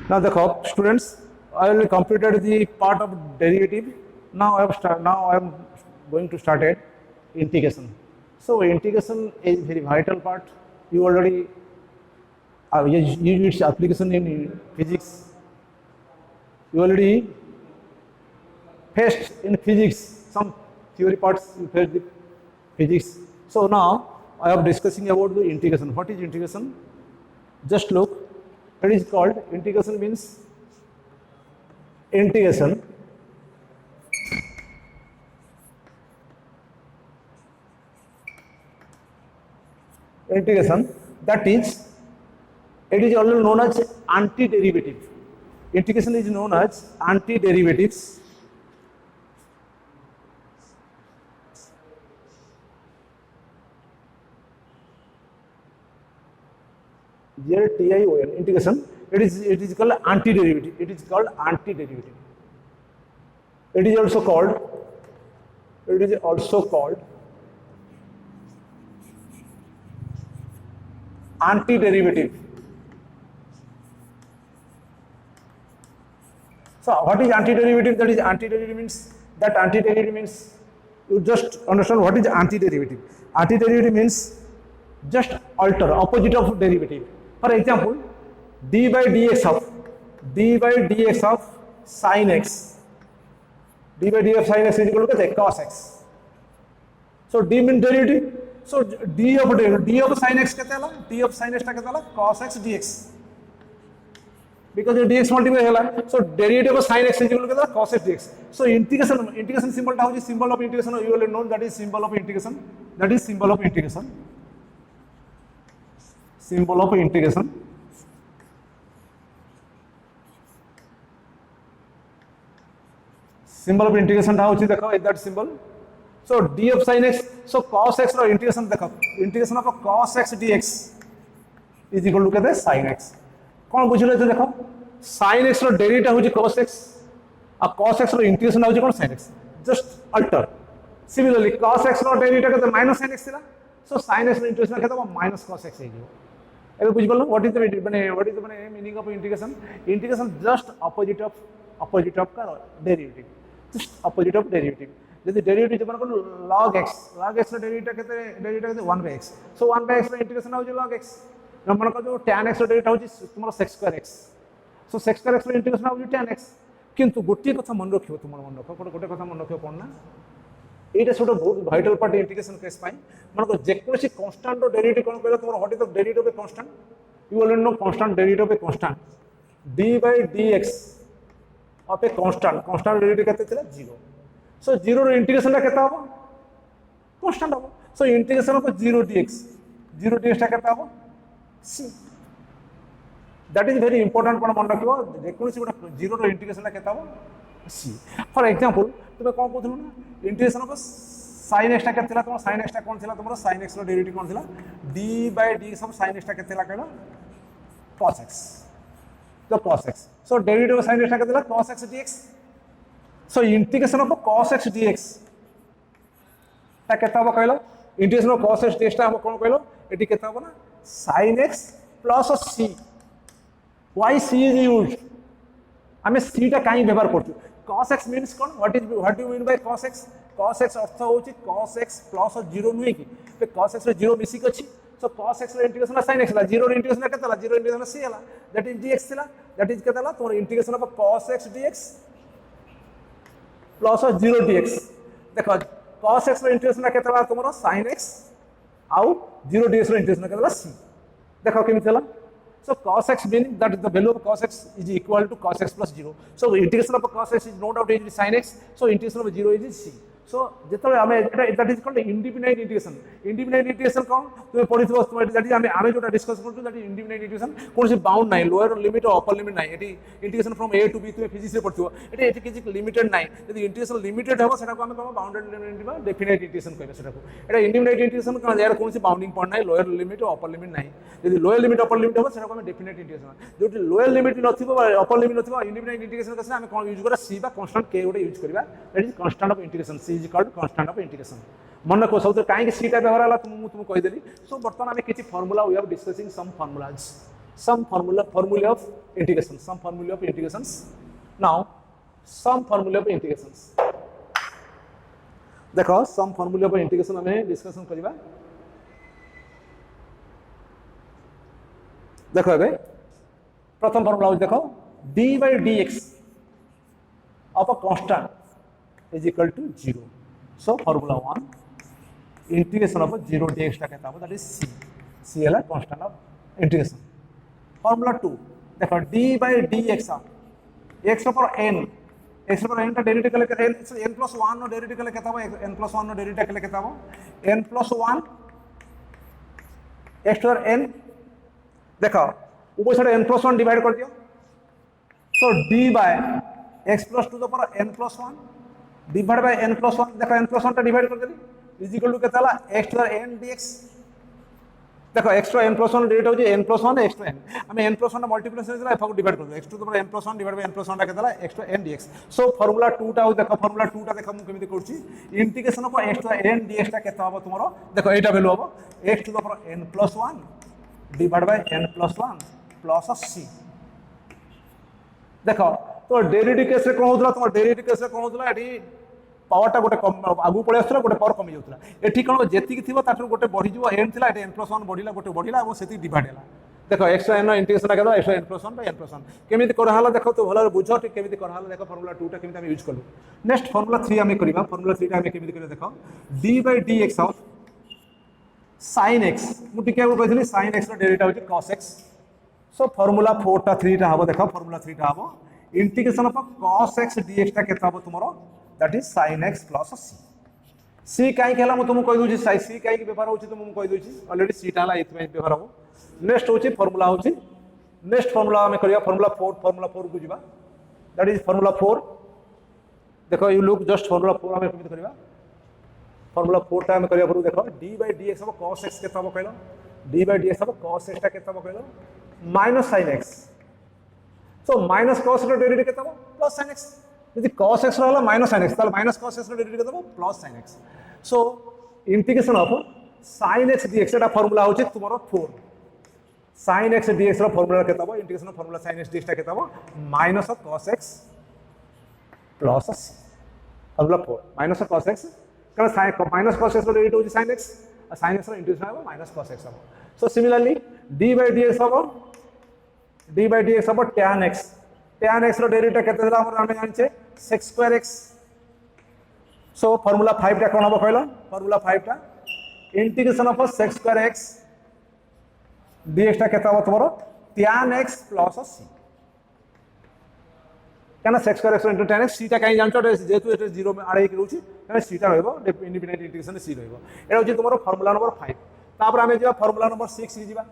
Now the students, I already completed the part of derivative. Now I am going to start at integration. So integration is very vital part. You already use its application in physics. You already faced in physics some theory parts. You faced the physics. So now I am discussing about the integration. What is integration? Just look. It is called integration means integration that is, it is also known as antiderivative. Integration is known as antiderivatives. Here TION integration. It is called antiderivative. It is called antiderivative. It is also called antiderivative. So what is antiderivative? That is antiderivative means you just understand what is antiderivative. Antiderivative means just alter, opposite of derivative. For example, d by dx of sin x. D by dx of sin x is equal to cos x. So d means derivative. So d of sin x d of sin x cos x dx. Because the dx multiply hela. So derivative of sin x is equal to cos x dx. So integration symbol ta hoji symbol of integration. You will know that is symbol of integration. That is symbol of integration. Symbol of integration. Symbol of integration ta hoji dekho is that symbol. So d of sin x, so cos x ro integration dekho. Integration of cos x dx is equal to sin x. कौन बुझले तो देखो sin x रो derivative होची cos x आ cos x रो integration होची कोन sin x just alter similarly cos x रो डेरिवेटिव केते माइनस sin x थिला सो sin x रो इंटीग्रेशन केते माइनस cos x हे जिवो एबे बुझ पल्लो what is the meaning of integration just opposite of का derivative just opposite of derivative यदि डेरिवेटिव जब को log x रो डेरिवेटिव केते 1/x सो 1/x रो इंटीग्रेशन होची log x मन को जो tan x डेरिवेटिव होची तुमरो sec square x सो sec square x रो इंटीग्रेशन होची tan x किंतु गोटे कथा मन रखियो तुमरो मन रखो गोटे कथा मन रखियो कोन ना एटा छोटो बहुत वाइटल पार्ट इंटीग्रेशन केस पाई मन को जेकोसी कांस्टेंट रो डेरिवेटिव कोन कहला तुमरो what is the derivative of a constant you already know constant derivative of a constant d by dx of a constant derivative केते थिला 0 सो 0 रो इंटीग्रेशन ता केता हो कांस्टेंट हो सो इंटीग्रेशन ऑफ 0 dx ता केता हो c that is very important कोन मन रखियो जेकोसी गोटा 0 रो इंटीग्रेशन ता केता हो c फॉर एग्जांपल तुमे कोन कहथुनु ना इंटीग्रेशन ऑफ sin x ता केतला तुम sin x ता कोन थिला तुमरो sin x रो डेरिवेटिव कोन थिला d by dx of sin x ता केतला कहलो cos x तो cos x so derivative of sin x ता केतला cos x dx so integration of cos x dx ता केता हो कहलो integration of cos x dx ता कोन कहलो एटी केता हो ना sin x plus c why c is used हमें c टा काई व्यवहार करछु cos x means cone what do you mean by cos x अर्थ होची cos x plus 0 नुई की पे cos x रे 0 मिसी अछि सो cos x रे इंटीग्रेशन sin x ला 0 रे इंटीग्रेशन केतला 0 इंटीग्रेशन c हला दैट इज dx थिला दैट इज केतला तोर integration of cos x dx plus 0 dx देखो cos x रे इंटीग्रेशन केतला तुमरो sin x आउ 0 dx रे इंटीग्रेशन केतला c देखो केमि थला so cos x meaning that the value of cos x is equal to cos x plus 0 so integration of cos x is no doubt is sin x so integration of 0 is c so जेतले हमें that is called indefinite integration कोन तुमे पढिथबो तुमे that is हमें जोटा discuss करथु that is indefinite integration कोनसी bound नाही lower limit और upper limit नाही एटी integration from a to b तुमे फिजिक्स रे पढिथबो एटी किछि लिमिटेड नाही यदि इंटीग्रेशन लिमिटेड हो सेटा को हमें कहबो बाउंडेड लिमिट बा डेफिनेट इंटीग्रेशन कहबे सेटा को एटा indefinite integration कोन यार कोनसी बाउंडिंग पॉइंट नाही लोअर लिमिट और अपर लिमिट नाही यदि लोअर लिमिट अपर लिमिट हो सेटा को हमें डेफिनेट इंटीग्रेशन जोटी लोअर लिमिट नथिबो अपर लिमिट नथिबो indefinite integration कसले हमें कोन यूज करा c बा कांस्टेंट k गोटे यूज करबा that is constant of integration c is called constant of integration मन को सब कहीं सीटा व्यवहार है तुम कहीदेली सो बर्तमान आम किसी formula we are discussing some formulas some formulae of integration, some formulae of integrations. Now some formulae of integrations देखो some formulae of integration हमें डिस्कशन करिबा देखो एबे प्रथम फॉर्मूला देखो d by dx of a constant is equal to 0. So formula 1 integration of 0 dx टा कहता है that is c. c है constant of integration. Formula 2 देखो d by dx of x over n का डेरिवेटिव के लिए n plus 1 no derivative के लिए कहता है n plus 1 नो डेरिवेटिव के लिए कहता है n plus 1 x over n देखो ऊपर साइड n plus 1 डिवाइड कर दियो so d by x plus 2 the power n plus 1 divided by n plus 1 देखो n plus 1 टा डिवाइड कर देली इज इक्वल टू कितना ला x to n dx देखो x to n plus 1 derivative हो n plus 1 x to n हमें n plus 1 का multiplication से f को डिवाइड कर दो x to the power n plus 1 divided by n plus 1 टा कितना ला x to n dx so formula 2 टा देखो फार्मूला 2 टा देखो हम केमिति करछि integration of x to n dx टा केता हो तुमरो देखो एटा वैल्यू हो x to the power n plus 1 divided by n plus 1 plus c देखो तो डेरिवेटिव केस रे कोन होतला तुम डेरिवेटिव केस रे कोन होतला एठी पावर टा गोटे आगु पळे आसला गोटे पावर कमी जाउतला एठी कोन जेति कि थिबो ताठु गोटे बढ़ी जिवो n थिला एठी n plus 1 बढ़िला गोटे बढ़िला और सेति डिवाइड हैला देखो x n इंटीग्रेशन केदा x n plus 1 by n plus 1 केमिति कर हला देखो तो भलो बुझो ठीक केमिति कर हला देखो फार्मूला 2 टा केमिति हम यूज करलु नेक्स्ट फार्मूला 3 हम करिबा फार्मूला 3 टा हम केमिति करे देखो d by dx of sin x मु टिके को कहथि sin x रो डेरिवेटिव होची cos x सो फार्मूला 4 टा 3 टा हबो देखो फार्मूला 3 टा हबो integration of cos x dx टा केता हबो तुमरो that is sin x plus c c काई केला मु तुमको कहि दोची c काई के व्यवहार होची तुमको कहि दोची ऑलरेडी c टा हला इतमे व्यवहार हो नेक्स्ट होची फार्मूला होची नेक्स्ट फार्मूला हम करिया फार्मूला 4 को जिबा दैट इज फार्मूला 4 देखो यू लुक जस्ट फार्मूला 4 हम केमिति करिया फार्मूला 4 टा हम करिया पर देखो d by dx of cos x केता हो कहलो d by dx of cos x टा केता हो कहलो minus sin x so minus cos रो डेरिवेटिव केता हो plus sin x यदि cos x रहला minus sin x ताल minus cos x रो डेरिवेटिव केता हो plus sin x so integration of sin x dx Etah formula होची तुमरो 4 sin x dx रो formula केता हो integration of formula sin x dx टा केता हो minus of cos x plus c formula 4 minus of cos x कारण sin minus cos x रो derivative होची sin x और sin x रो इंटीग्रेशन हो minus cos x हो so similarly d by dx of tan x रो derivative केते देला हम जानचे sec square x so formula 5 टा कोन हबो कहलो फार्मूला 5 टा integration of sec square x dx टा केता हो तमरो tan x plus c केना sec square x into tan x c टा काई जानचो जेतु एटे 0 में आड़े के रहउची एना c टा रहबो इंडिपेंडेंट इंटीग्रेशन c रहबो एटा होची तमरो फार्मूला नंबर 5 तापर हमें जेबा फार्मूला नंबर 6 की जेबा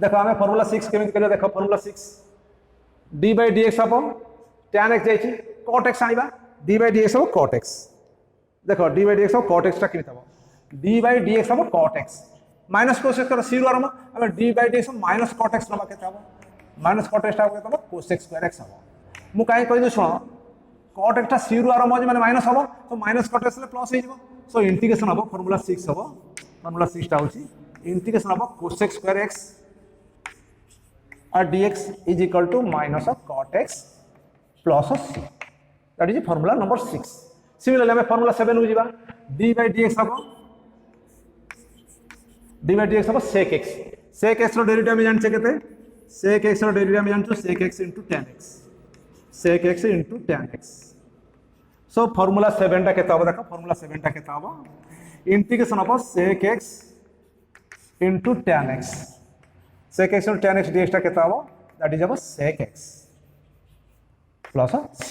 देखो हमें फार्मूला 6 केमिति करिया देखो formula 6 d by dx upon tan x जाईची cot x आइबा d by dx of cot x देखो d by dx of cot x टा केमिति हबो d by dx of cot x minus cos x कर 0 आरम हमें d by dx of minus cot x नबा केते हबो minus cot x टा केते हबो cos x square x हबो मु काई कहि दो सुनो cot x टा 0 आरम जे माने माइनस हबो तो minus cot x ले प्लस हे जिवो सो इंटीग्रेशन हबो फार्मूला 6 हबो फार्मूला 6 टा होची इंटीग्रेशन हबो cos x square x और dx is equal to minus of cot x plus of c that is formula number 6 similarly हमें formula 7 हो जिबा d by dx हबो sec x रो डेरिवेटिव हम जानचे केते sec x रो डेरिवेटिव हम जानचो sec x into tan x so formula 7 टा केता हबो देखो formula 7 टा केता हबो integration of sec x into tan x sec x into tan x dx टा केता हबो that is sec x plus c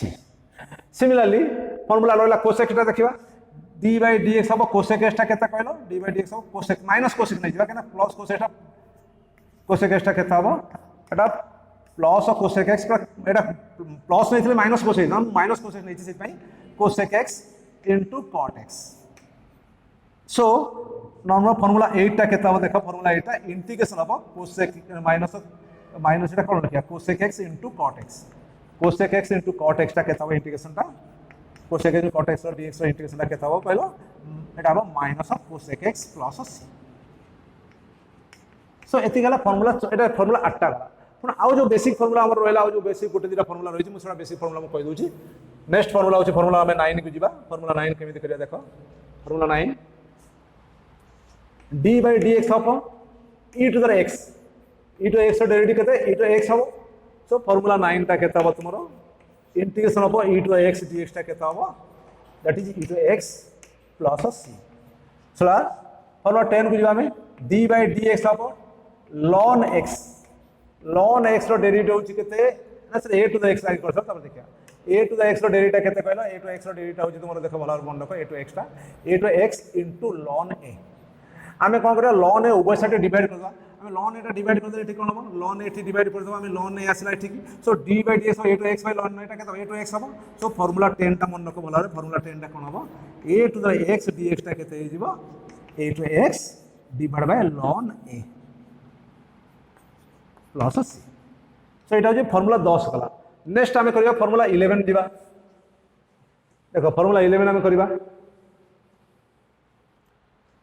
similarly formula रहला cos x टा देखिबा d by dx हबो cos x टा केता कहलो d by dx हबो cos x minus cos x नै जिबा केना plus cos x टा केता हबो एटा plus cos x एटा plus नै थिले minus cos x न minus cos x नै छि सेति पई cos x into cot x so normal formula 8 टा केता हबो देखो फार्मूला 8 टा integration of cos x minus एटा कोन लिखिया cos x into cot x टा केता हबो इंटीग्रेशन टा cos x into cot x रो dx रो इंटीग्रेशन टा केता हबो पहलो एटा हबो minus of cos x plus c सो एति गला फार्मूला एटा फार्मूला 8टा गला पुन आउ जो बेसिक फार्मूला हमर रहला आउ जो बेसिक गोटे दिटा फार्मूला रहिछि मुसरा बेसिक फार्मूला म कहि दोछि नेक्स्ट फार्मूला होछि फार्मूला हमें 9 को जिबा फार्मूला 9 केमिति करिया देखो formula 9 d by dx of e to the x e to x derivative केते e to x हबो सो फार्मूला 9 ता केते हबो तुमरो integration of e to x dx ता केते हबो that is e to x plus c चला फार्मूला 10 को जिबा में d by dx of ln x रो डेरिवेटिव होची केते ना sir a to the x like करछ तब देखिया a to the x रो डेरिवेटिव केते कहलो a to x रो डेरिवेटिव होची तुमरो देखो भला मन रखो a to x into ln a आमे कोन करिया ln a उभय साइड डिवाइड करबा आमे ln a टा डिवाइड कर दे ठीक कोन हो ln a टी डिवाइड कर दबा आमे ln a आसला ठीक सो d by dx a to x by ln a टा केते a to x हबो सो फार्मूला 10 टा मन रखो भला फार्मूला 10 टा कोन हबो a to the x dx टा केते हिजबो a to x divide by ln a plus c so Etah J formula 10 गला नेक्स्ट आमे करिया फार्मूला 11 दिबा देखो फार्मूला 11 आमे करिबा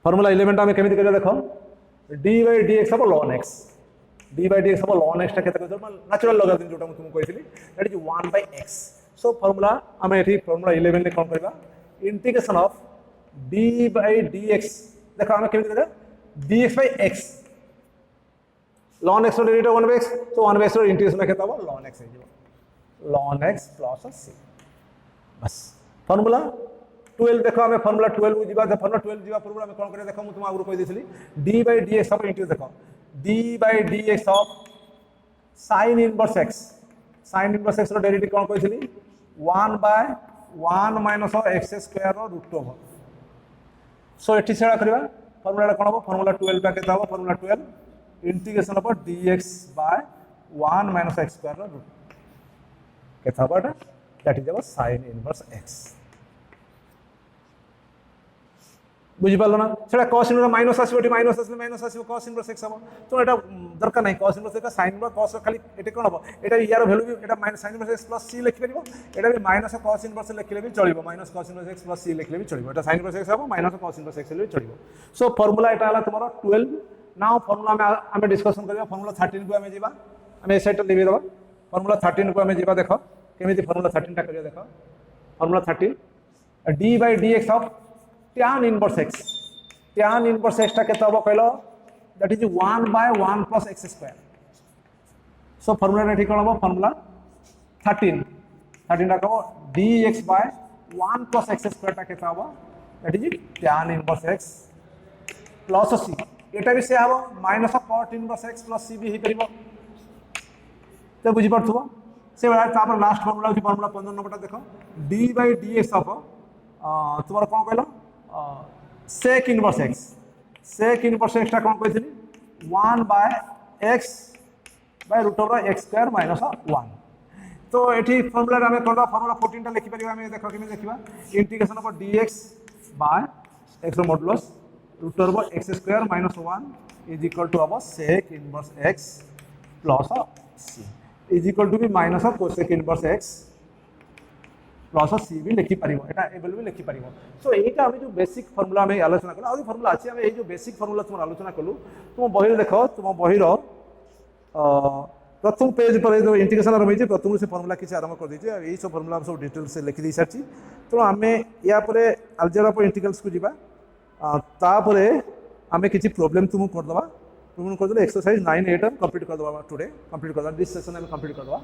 फार्मूला 11 टा आमे केमिति करिया देखो d by dx हबो ln x d by dx हबो ln x टा केते कहतो नेचुरल लॉगरिथम जोटा तुमको कहितली that is 1 by x so formula आमे एठी फार्मूला 11 ने कोन करबा integration of d by dx देखो आमे केमिति करिया dx by x ln x रो डेरिवेटिव 1 by x तो 1 by x रो इंटीग्रेशन केते हबो ln x हे जेबो ln x प्लस c बस फार्मूला 12 देखो हमें फार्मूला 12 को जीवा फार्मूला 12 जीवा पूर्व हमें कोन करे देखो मु तुम आगु कहि देछली d by dx of integration देखो d by dx of sin inverse x रो डेरिवेटिव कोन कहिसली 1 by 1 minus x square रो रूट ओवर सो एठी सेडा करबा फार्मूला कोन हो फार्मूला 12 का केता हो formula 12 integration of dx by 1 minus x square रो रूट केता होटा that is our sin inverse x बुझी पालो ना सेटा cos इनवर्स माइनस आसीबो माइनस आसीले माइनस आसीबो cos इनवर्स x हबो तो एटा दरकार नै cos इनवर्स का sin इनवर्स cos खाली एटे कोन हबो एटा यार वैल्यू भी एटा minus sin inverse x plus c लिखि परिबो एटा भी माइनस cos इनवर्स लिखले भी चलिबो minus cos inverse x plus c लिखले भी चलिबो एटा sin इनवर्स x हबो माइनस cos इनवर्स x भी चलिबो सो फार्मूला एटा हला तुम्हारा 12 नाउ फार्मूला में हमें डिस्कशन करबा फार्मूला 13 को हमें जीवा हमें ए साइड लिखि देबा फार्मूला 13 को हमें जीवा देखो केमिति फार्मूला 13 टा करिया देखो formula 13 d by dx of tan inverse x टा केता हबो कहलो that is 1 by 1 plus x square so formula ठीक कोन हबो फार्मूला 13 टा कहबो dx by 1 plus x square टा केता हबो that is tan inverse x plus c एटा भी से हबो minus cot inverse x plus c भी ही परिबो तो बुझी पड़थबो से बड़ा तापर लास्ट फार्मूला होची फार्मूला 15 नंबरटा देखो d by dx ऑफ तुम्हारा कोन कहलो sec इनवर्स x टा कोन कहितली 1 by x by root over x square minus 1 तो एठी फार्मूला हमें कोन फार्मूला 14 टा लिखि परिबा हमें देखो कि में देखिबा integration of dx by x रो modulus root over x square minus 1 is equal to our sec inverse x plus c is equal to be minus of cosec inverse x plus c भी लिखि परिबो एटा able भी लिखि परिबो सो एटा हम जो basic formula में आलोचना कलो आ फार्मूला अछि हम ए जो बेसिक फार्मूला तुम आलोचना कलु तुम बहिर देखो तुम बहिर प्रथम पेज पर जो इंटीग्रेशन आरंभ होई प्रथम से फार्मूला किछ आरंभ कर दी ए सब फार्मूला हम सब डिटेल से लिखि दी साची तो हमें या परे अलजेब्रा पर इंटीग्रल्स को जीवा ता परे हमें किछ प्रॉब्लम तुम कर दबा तुम कर दले एक्सरसाइज 9 8 कंप्लीट कर दबा टुडे कंप्लीट कर दबा दिस सेशन में कंप्लीट कर दबा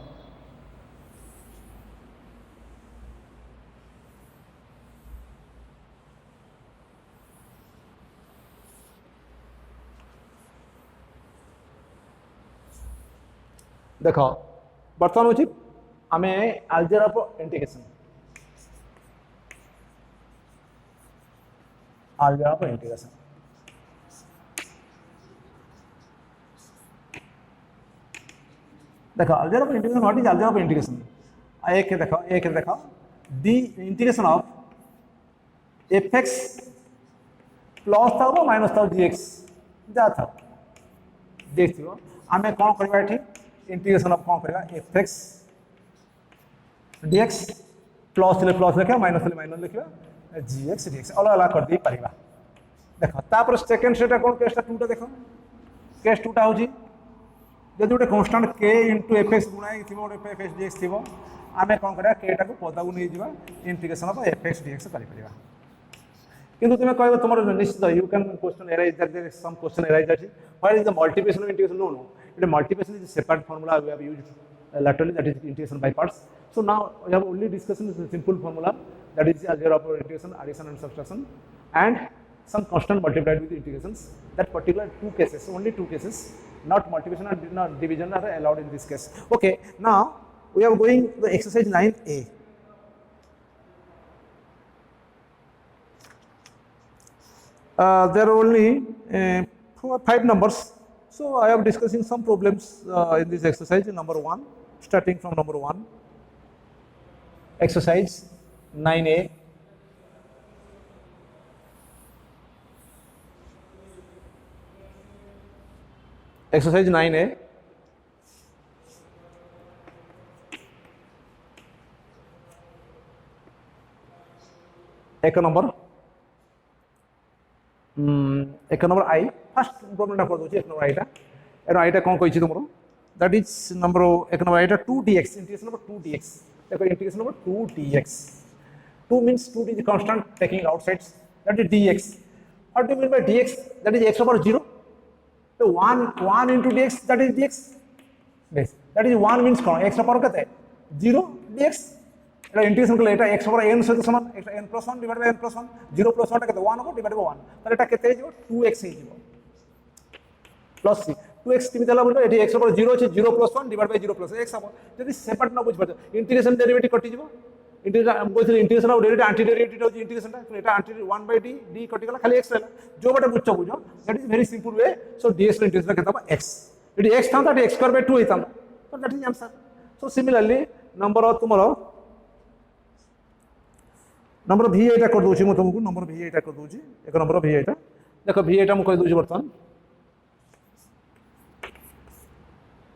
देखो बर्तमान होची हमें अलजेब्रा पर इंटीग्रेशन देखो अलजेब्रा पर इंटीग्रेशन व्हाट इज अलजेब्रा पर इंटीग्रेशन एक देखो the integration of fx plus था माइनस था dx जा था देखियो हमें कौन करबा एठी इंटीग्रेशन ऑफ कौन करेगा fx dx प्लस ले प्लस लिखा माइनस ले माइनस लिखा gx dx अलग अलग कर दी परिबा देखो तापर सेकंड सेटा कोन केसटा टूटा देखो केस टूटा हूँ जब गोटे कन्स्टाट के इंटू एफ एक्स गुणा थी गोटे एफ एक्स डी एक्स थी आम कौन करा के टाक पदा को नहीं जावा integration of f x d x कर किंतु तुम्हें कह तुम निश्चित you can question arise that some question arise that what is the multiplication of integration no no it multiplication is separate formula we have used laterally that is integration by parts so now we have only discussion is a simple formula that is algebra of integration addition and subtraction and some constant multiplied with integrations that particular two cases only two cases not multiplication and not division are allowed in this case okay now we are going the exercise 9a there are only 5 numbers so I am discussing some problems in this exercise number 1 starting from number 1 exercise 9a exercise 9a एक number आई first problem कर दूसरी एक number आईटा कौन कही तुम that is number एक number आईटा 2dx integration number 2dx देखो integration number 2dx 2 means 2 is constant taking outside that is dx what do you mean by dx that is x over 0 so 1 into dx that is dx yes that is 1 means कौन x over कितने 0 dx এটা integration করলে এটা x over n সাথে সমান এটা n + 1 divide by n + 1 0 + 1 টা কত 1 হবে ডিভাইড বাই 1 তাহলে এটা কত হয়ে যাব 2x হয়ে যাব প্লাস c 2x তুমি তাহলে বলছো এটি x ওভার 0 আছে 0 + 1 ডিভাইড বাই 0 + x হবে যদি সেপারেট না বুঝ পারছো ইন্টিগ্রেশন ডেরিভেটিভ কটি যাব ইন্টিগ্রেশন আমি কইছি ইন্টিগ্রেশন আর ডেরিভেটিভ অ্যান্টি ডেরিভেটিভ হচ্ছে ইন্টিগ্রেশনটা তো এটা অ্যান্টি 1/d d কটি গলা খালি x রইলা जो বাটা বুঝছো বুঝো that is very simple way so ds এর ইন্টিগ্রেশন কত হবে x যদি x থাকতো তাহলে x2/2 হইতাম তো that is answer so similarly number of তোমার नंबर भी एटा कर दूची मु तुमको नंबर भी एटा कर दूची एक नंबर भी एटा देखो भी एटा मु कह दूची बर्तमान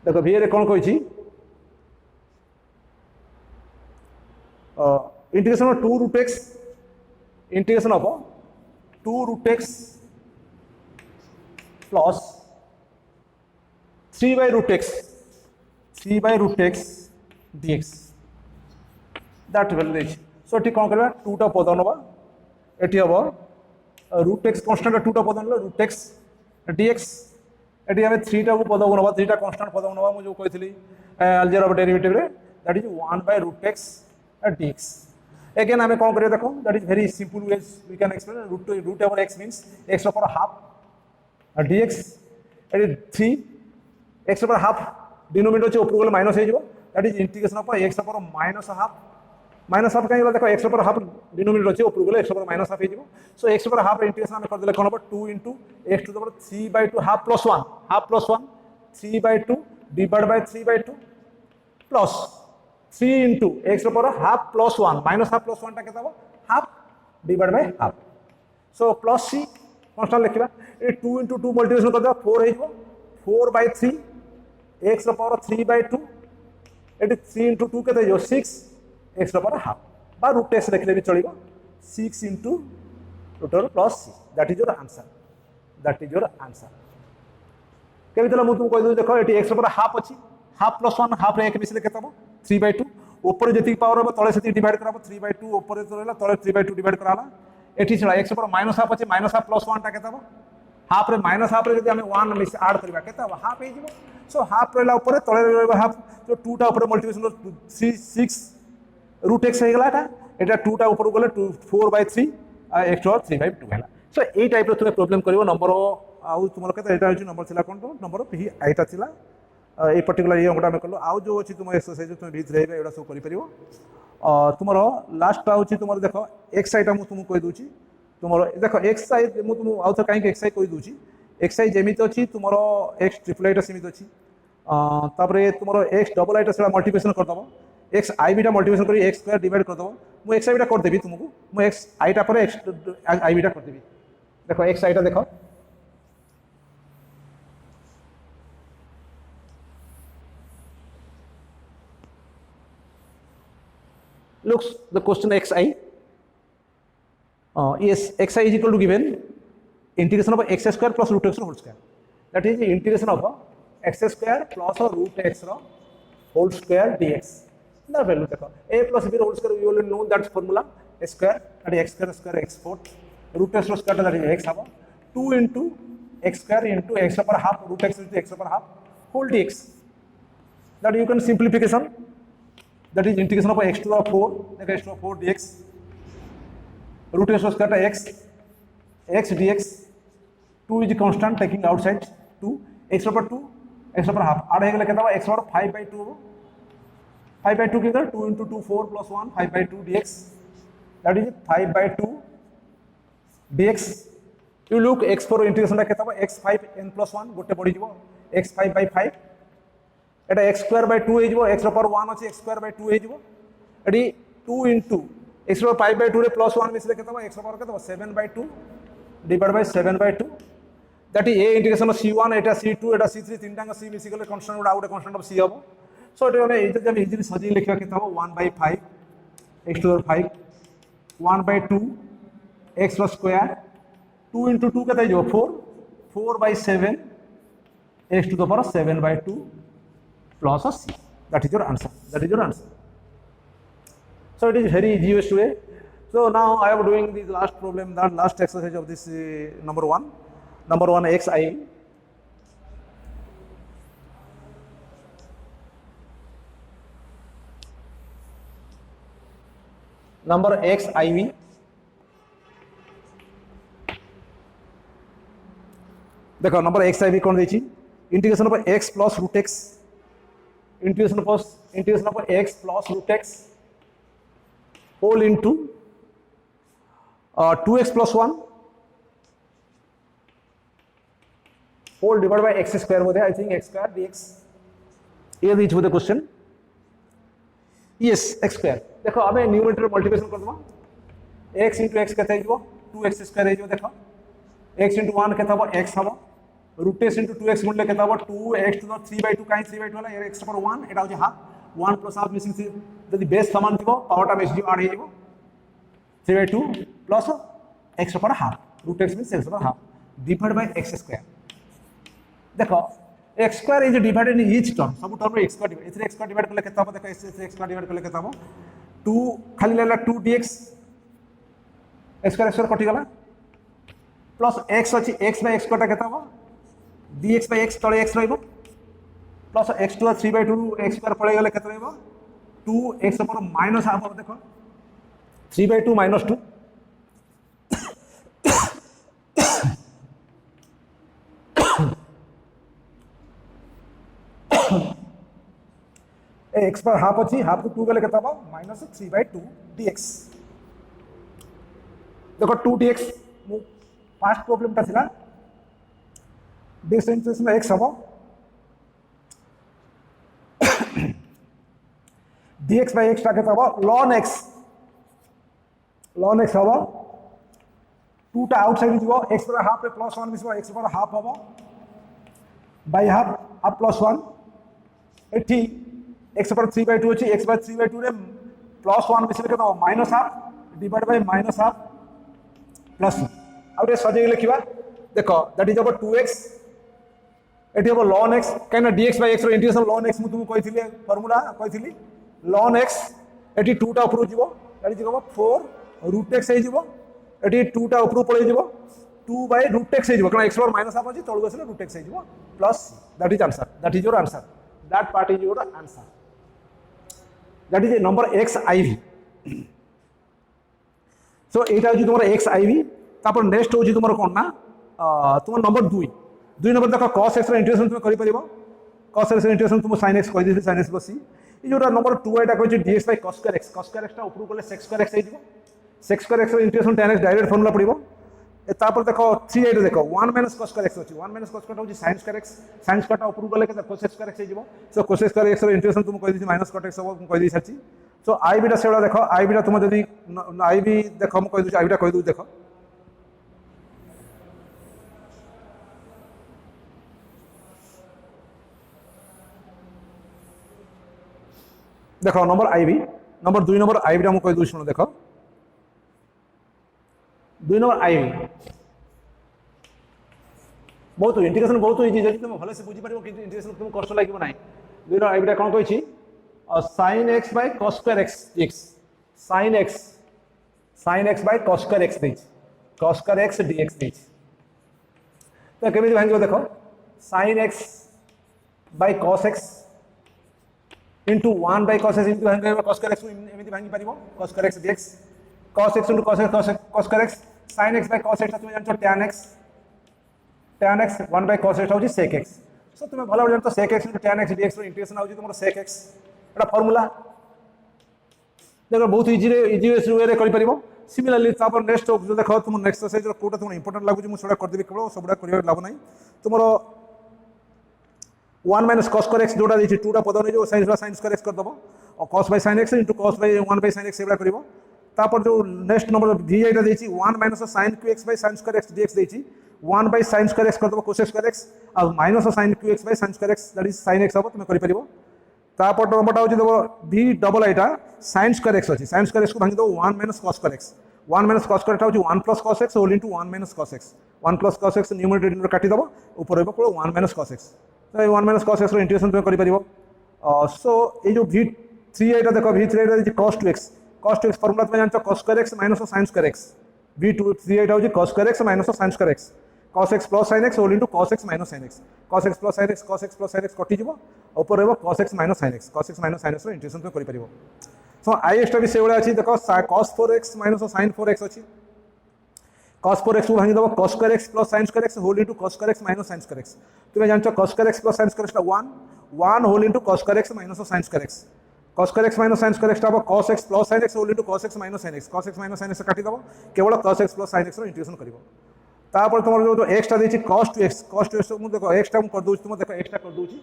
देखो भी रे कोन कहिछि integration of 2 root x integration of 2 root x plus 3 by root x 3 by root x dx that value so ठीक कौन करवा 2 टा पद नबा एटी हबो रूट x कांस्टेंट 2 टा पद नलो रूट x dx एटी हमें 3 टा पद नबा 3 टा कांस्टेंट पद नबा मु जो कहितली अलजेब्रा ऑफ डेरिवेटिव रे that is 1 by root x dx again हमें कौन करियो देखो that is very simple way we can explain root over x means x over half dx एटी 3 x ओवर हाफ डिनोमिनेटर से ऊपर गले माइनस हो जिवो that is integration of x over minus half minus half कहीं देखो x over half denominator अच्छे ऊपर गले x ओवर माइनस हाफ हो सो x ओवर हाफ इंटीग्रेशन आम कर देले कौन हम 2 into x to the power 3/2 half plus 1 3/2 divide by 3/2 plus 3 into x over half plus 1 minus half plus 1 टा केता half divide by half so plus c constant लिखिबा ए 2 into 2 मल्टीप्लिकेशन कर देबा 4 हो 4/3 x ओवर 3/2 एटी 3 into 2 केते हो 6 x ର ପାୱାର ହାଫ୍ ବା ରୁଟ୍ x ଲେଖିଲେ ବି ଚଳିବ 6 into √+ c that is your answer केबे तला मु तुम कहि दउ देखो एटी x ର पावर हाफ अछि हाफ प्लस 1 हाफ रे 1 मिसले केते हो 3/2 ऊपर जति पावर हो तळे सेति डिवाइड करबो 3/2 ऊपर रहला तळे 3/2 डिवाइड कराला एटी छला x ର पावर माइनस हाफ अछि माइनस हाफ प्लस 1 टा केते हो हाफ रे माइनस हाफ रे जदि हम 1 मिस ऐड करबा केते हो हाफ हे जिवो सो हाफ रहला ऊपर तळे रहबा हाफ जो 2 टा ऊपर मल्टीप्लिकेशन 6 रूट x हो गला एटा 2 टा ऊपर गले 4/3 x to 3/2 हैला सो ए टाइप रो तुमे प्रॉब्लम करिवो नंबर आउ तुमर केते एटा होची नंबर थिला कोन तो नंबर भी आइटा थिला ए पर्टिकुलर ये अंगटा में करलो आउ जो होची तुम एक्सरसाइज तुमे भीत रहबे एडा सब करि परिवो तुमर लास्ट होची तुमर देखो x आइटा मु तुम कहि दूची तुमर देखो x साइज मु तुम आउ त काई के x साइज कहि दूची x साइज जेमित अछि तुमर x ट्रिपल आइटा सीमित अछि तापरे तुमर x डबल आइटा सेला मल्टीप्लिकेशन कर दबो x i बीटा मल्टीप्लिकेशन करी x स्क्वायर डिवाइड कर दबो मु x i बीटा कर देबी तुमको मु x i टा पर x i बीटा कर देबी देखो x i टा देखो looks the question xi yes xi is equal to given integration of x square plus root x whole square that is the integration of x square plus root x whole square dx. The value देखो a plus b whole square, you will know that formula a square, that is x square square x fourth, root x square that is x have 2 into x square into x upper half root x into x upper half whole dx. That you can simplification, that is integration of x to the 4, like x to the 4 dx, root x square x dx, 2 is constant taking outside 2, x over 2 x over half आड़ हो गया x over 5/2 5/2 कितना 2 into 2 4 plus 1 5/2 dx, that is 5/2 dx. You look x for integration कितना x 5 n plus 1 गोटे बढ़ी जीवो x 5/5 Etah x square by 2 हे जीवो x over 1 अछि x square by 2 हे जीवो एडी 2 into x over 5/2 रे plus 1 मिसले कितना x over कितना 7/2 divided by 7/2, that is a integration of c1 eta c2 eta c3 तीन टांग c मिसी गले कांस्टेंट गुडा आउट कांस्टेंट ऑफ c हबो. सो एटा हमें इधर जब इजीली सजी लिखिबा कितना 1/5 x to the 5 1/2 x square 2 into 2 कितना हो 4 4/7 x to the power 7/2 plus c. That is your answer. That is your answer. So it is very easiest way. So now I am doing this last problem, that last exercise of this number one xi. Number xiv. देखो number xiv कौन देची इंटीग्रेशन of x plus root x, integration of x plus root x whole into 2x plus 1 whole divided by x square बोलते हैं, I think x square dx. ये दीच बोलते question. Yes, x square. देखो अबे numerator multiplication कर दूँगा. x into x कहते हैं जो 2x square है जो देखो. x into 1 कहता है x हवा. root x into 2x गुणले कहता है 2x to the 3/2 काहे 3/2 वाला ये x पर 1 एटा हो जा हाफ 1 plus half मिसिंग थी यदि बेस समान थी पावर टा बेस जो आड़ हे 3/2 plus x over half root x means x over half divided by x square. देखो x square is divided in each term, सब टर्म में x square डिवाइड, इधर x square डिवाइड करले कितना हो देखो इससे x square डिवाइड करले कितना हो 2 खाली लेला 2 dx x square कटि गला प्लस x अछि x by x स्क्वायर कितना हो dx by x तळे x रहइबो plus x to the 3/2 x square पळे गले कितना रहइबो 2x पर माइनस हाफ देखो 3/2 minus 2 x पर हाफ अच्छी हाफ को 2 गले कितना हो माइनस 3/2 dx. देखो 2 dx फास्ट प्रॉब्लम ता थिला डिस्टेंस में x हबो dx by x ता कितना हो ln x हबो 2 टा आउटसाइड जीवो x पर हाफ पे प्लस 1 मिसबो x पर हाफ हबो बाय हाफ प्लस 1 एठी x पर 3/2 अछि x by 3/2 रे प्लस 1 मिसले केतो minus half divide by minus half plus आउटे सजे लिखिबा देखो दैट इज अबाउट 2x एठी हबो ln x काइना dx by x रो इंटीग्रेशन ln x मु तुम कहिथिले फार्मूला कहिथिली ln x एठी 2 टा ऊपर जीवो that is about 4 root x हे जीवो एठी 2 टा ऊपर पळे जीवो 2 by root x हे जीवो कारण x पर माइनस हाफ अछि तळु गसले root x हे जीवो plus that is answer, that is your answer, that part is your answer, that is a number xiv. सो एटा जे तुमर xiv तापर नेक्स्ट हो जे तुमर कोन ना तुम नंबर 2 नंबर देखो cos x रो इंटीग्रेशन तुम करि परिबो cos x रो इंटीग्रेशन तुम sin x कहि दिस sin x बसी ई जोटा नंबर 2 एटा कहै छै dx by cos square x टा ऊपर गले sec square x हे जीवो sec square x रो इंटीग्रेशन tan x डायरेक्ट फार्मूला पड़िबो ए तापर देखो 3 8 देखो 1 minus cos square x अछि 1 minus cos square होछि sin square टा ऊपर गले के cos square x हे जीवो सो cos square x रो इंटीग्रेशन तुम कहि दिस minus cot x हो कहि दिस अछि. सो i बीटा सेडा देखो i बीटा तुम जदी i बी देखो हम कहि दु i बीटा कहि दु देखो देखो number i B number 2 number i बीटा हम कहि दु सुनो देखो 2 नंबर i बी बहुत इंटीग्रेशन बहुत इजी जदि तुम भले से बुझी पारिबो कि इंटीग्रेशन तुम कष्ट लागबो नाही दुई रो एबिटा कोन कहिछि sin x by cos square x dx sin x by cos square x देछि cos square x dx देछि तो केमिति भांगिबो देखो sin x by cos x into 1 by cos x into भांगिबो cos square x एमिति भांगी पारिबो cos square x dx cos x into cos square x sin x by cos x तुम जानछो tan x 1 by cos x होछि sec x सो तुम भलो जानतो sec x into tan x dx रो integration होछि तुमरो sec x एटा formula देखो बहुत easy way रे करि परिबो similarly तापर नेक्स्ट जो देखो तुम नेक्स्ट एक्सरसाइज रो कोटा तुम इंपोर्टेंट लागु मु सोडा कर देबी केवल सबडा करिया लाभ नै तुमरो 1 minus cos square x जोटा देछि 2 टा पद नै जो sin square x कर दबो और cos by sin x into cos by 1 by sin x एबडा करिवो तापर जो नेक्स्ट नंबर v एटा देछि 1 minus sin qx by sin square x dx देछि 1 by sin square x कर दबो cos square x और minus sin qx by sin square x that is sin x हो तुम करि परिबो तापर नंबरटा होछि देखो v डबल एटा sin square x अछि sin square x को भांगी दो 1 minus cos square x 1 minus cos square एटा होछि 1 plus cos x whole into 1 minus cos x 1 plus cos x numerator denominator काटि दबो ऊपर रहबो पूरा 1 minus cos x तो 1 minus cos x रो इंटीग्रेशन तुम करि परिबो सो ए जो v3 एटा देखो v3 एटा होछि cos 2x फार्मूला तुम जानछो cos square x minus sin square x v3 एटा होछि cos square x minus sin square x cos x plus sin x whole into cos x minus sin x cos x plus sin x कटि जिवो ऊपर रहबो cos x minus sin x रो integration तुम करि परिबो सो ix टा भी से बडा अछि देखो cos 4x minus sin 4x अछि cos 4x को भांगी दबो cos square x plus sin square x whole into cos square x minus sin square x तुम जानछो cos square x plus sin square x टा 1 whole into cos square x minus sin square x cos square x minus sin square x टा cos x plus sin x whole into cos x minus sin x cos x minus sin x काटि दबो केवल cos x plus sin x रो integration करिवो तापर तुम जो x टा देछि cos 2x मु देखो x टा मु कर दोछि तुम देखो x टा कर दोछि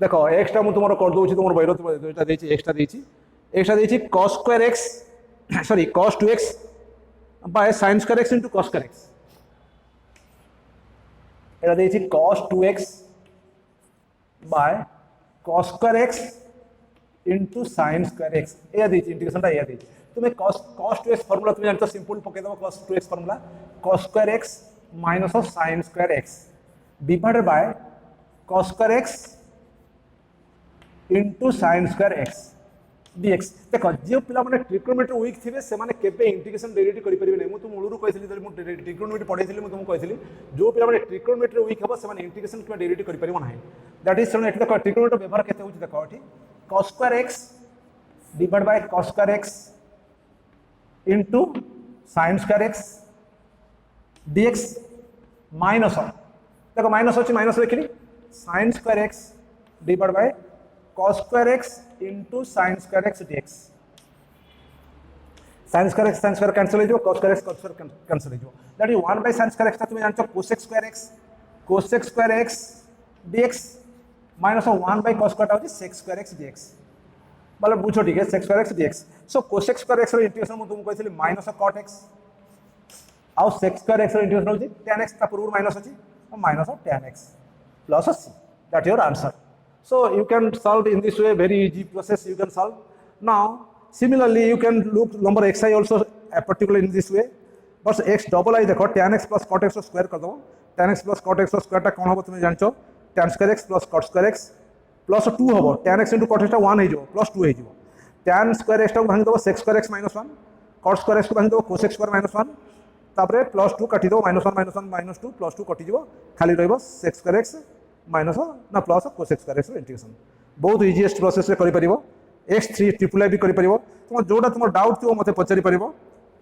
देखो x टा मु तुमरो कर दोछि तुमरो बैरो एटा देछि x टा देछि cos square x sorry cos 2x by sin square x into cos square x एटा देछि cos 2x by cos square x into sin square x एया देछि इंटीग्रेशन टा एया देछि तुमे cos 2x फार्मूला तुम जानतो सिंपल पके दबो cos 2x formula cos square x minus of sin square x divided by cos square x into sin square x dx देखो जे पिला माने ट्रिग्नोमेट्री वीक थिबे से माने केबे इंटीग्रेशन डेरिवेटिव करि परिबे नै मु तुम मुळुरु कहिसली जदि मु ट्रिग्नोमेट्री पढैसली मु तुम कहिसली जो पिला माने ट्रिग्नोमेट्री वीक हबो से माने इंटीग्रेशन किबा डेरिवेटिव करि परिबो नाही दैट इज सो एट देखो ट्रिग्नोमेट्री व्यवहार केते होछि देखो एठी cos square x divided by cos square x into sin square x dx minus देखो माइनस होछि माइनस लिखली sin square x divided by cos square x into sin square x dx sin square cancel हो cos square cancel हो that is 1 by sin square x तुम जानछो cosec square x dx minus 1 by cos square होछि sec square x dx मतलब बुझो ठीक है sec square x dx so cosec square x रो integration मु तुम कहथिली minus cot x आउ sec square x रो इंटीग्रेशन होछि tan x ता पूर्व माइनस होछि minus tan x plus c that your answer. So you can solve in this way, very easy process you can solve. Now similarly you can look number xi also particularly in this way, but x double I देखो tan x plus cot x square कर दो tan x plus cot x square टा कोन हबो तुम जानछो tan square x plus cot square x plus 2 हबो tan x into cot x टा 1 हे जो plus 2 हे जो tan square x टा भांगी दो sec square x minus 1 cot square x को भांगी दो cosec square minus 1 तापरे plus 2 काटी दो minus 1 minus 2 plus 2 कटि जिवो खाली रहइबो sec square x माइनस ना plus cosec square x integration बहुत इजीएस्ट प्रोसेस रे करि परिबो x3 ट्रिपल भी करि परिबो तुम जोडा तुम डाउट थियो मते पचारि परिबो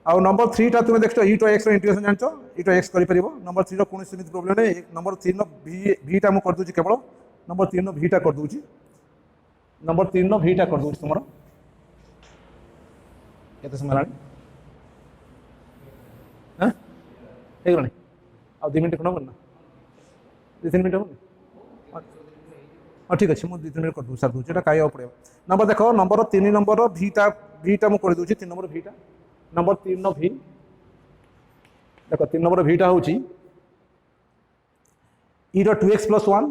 आ नंबर 3 टा तुम देखतो e to x रो इंटीग्रेशन जानचो e to x करि परिबो नंबर 3 रो कोन सीमित प्रॉब्लम नै नंबर 3 नो v टा मु कर दूची केवल नंबर 3 नो v टा कर दूची नंबर 3 नो v टा कर दूची तुमरो केते समय लानी हां हे गलानी आ 2 मिनिट कोन करना 2-3 मिनिट हो हाँ ठीक अच्छे मुझे 2-3 मिनट कर दूँ सर दूँ जो कहीं पड़े नंबर देख नंबर 3 नंबर भीटा मुझे कर दूँ 3 नंबर भीटा नंबर 3 नो भी देख 3 नंबर भीटा हूँ e to 2x plus 1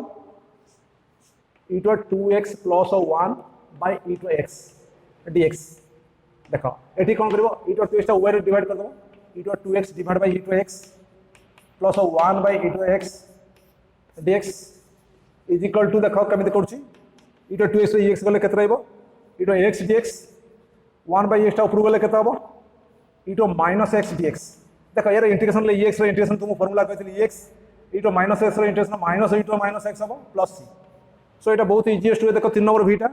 e to 2x plus 1 by e to x dx देख ये कौन कर e/2x y रे डिवाइड कर दो e/2x divide by e/2x plus 1 by e/2x dx is equal to देख केमिति करूची e/2x रे x गले केते रहइबो e/x dx 1 बाय x टा ऊपर गले केते हबो e/-x dx देख यार इंटीग्रेशन ले x रे इंटीग्रेशन तुम फार्मूला कहथिली x e/-x रे इंटीग्रेशन माइनस e/-x हबो प्लस c सो এটা बहुत इजीएस्ट वे देखो 3 नंबर ভিটা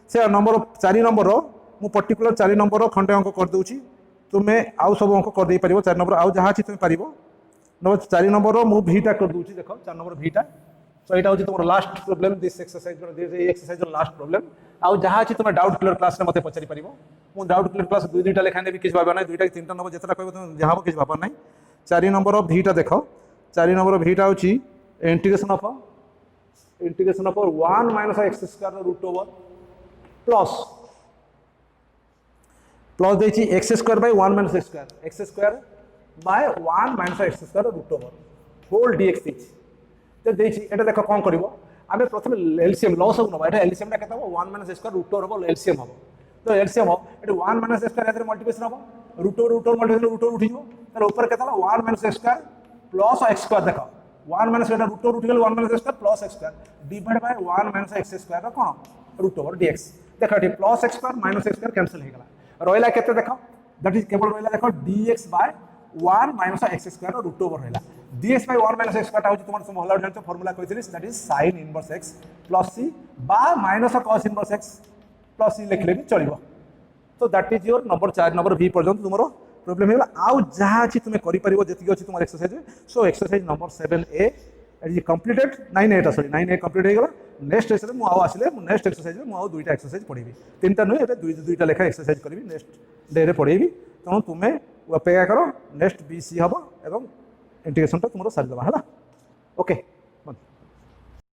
से नंबर 4 नंबर मु पर्टिकुलर 4 नंबर खंडे अंक कर दूची तुम्हें आउ सब अंक कर दे परिबो 4 नंबर आउ जहाँ अछि तुम्हें पारिबो नंबर 4 नंबर मु ভিটা कर दूची देखो 4 नंबर ভিটা सो এটা होची तुम्हारा last problem this exercise this exercise last problem आउ जहाँ अछि तुम्हें डाउट क्लियर क्लास में मते पचारि परिबो मु डाउट क्लियर क्लास दुई दुईटा लेखा नेबी किछ भाबा नै दुईटा 3टा नंबर जेतरा कहबो तुम जहाँ किछ भाबा नै 4 नंबर ভিটা देखो 4 नंबर ভিটা होची integration of 1 minus x square root over plus देछि x square by 1 minus x square by 1 minus x square root over whole dx देछि तो देछि एटा देखो कोन करबो आमे प्रथम एलसीएम लॉस हो नबा एटा एलसीएम टा केता हो 1 minus x square root over हो एलसीएम हो तो एलसीएम हो एटा 1 माइनस x स्क्वायर एथरे मल्टीप्लिकेशन हो रूट ओवर मल्टीप्लिकेशन उठी जो तर ऊपर केता 1 minus x square plus x square देखो 1 माइनस एटा रूट ओवर उठी गेल 1 minus x square plus x square divide by 1 minus x square रो कोन रूट ओवर dx देखो एटी plus x square minus x square cancel हे गेला रोइला केते देखो दैट इज केवल रोइला देखो dx by 1 minus x square रो रूट ओवर होइला dx by 1 minus x square होची तुम सब हला जानते फार्मूला कहितली that is sin inverse x plus c बा minus cos inverse x plus c लिखले भी चलिबो तो that is your number 4 number v पर्यंत तुमरो प्रॉब्लम है आउ जहाँ अच्छी तुम्हें करि परिबो जति अछि तुम exercise so exercise number 7a is completed 9a sorry 9a complete हो गेला नेक्स्ट एक्सरसाइज मु आउ आसिले मु नेक्स्ट एक्सरसाइज मु आउ दुईटा एक्सरसाइज पढिबी तीनटा नुहे एबे दुईटा लेखा एक्सरसाइज करबी नेक्स्ट डे रे पढिबी तनो तुम्हें अपेक्षा करो नेक्स्ट बीसी हबो एवं इंटीग्रेशन टा तुमरो सारी दबा हला ओके।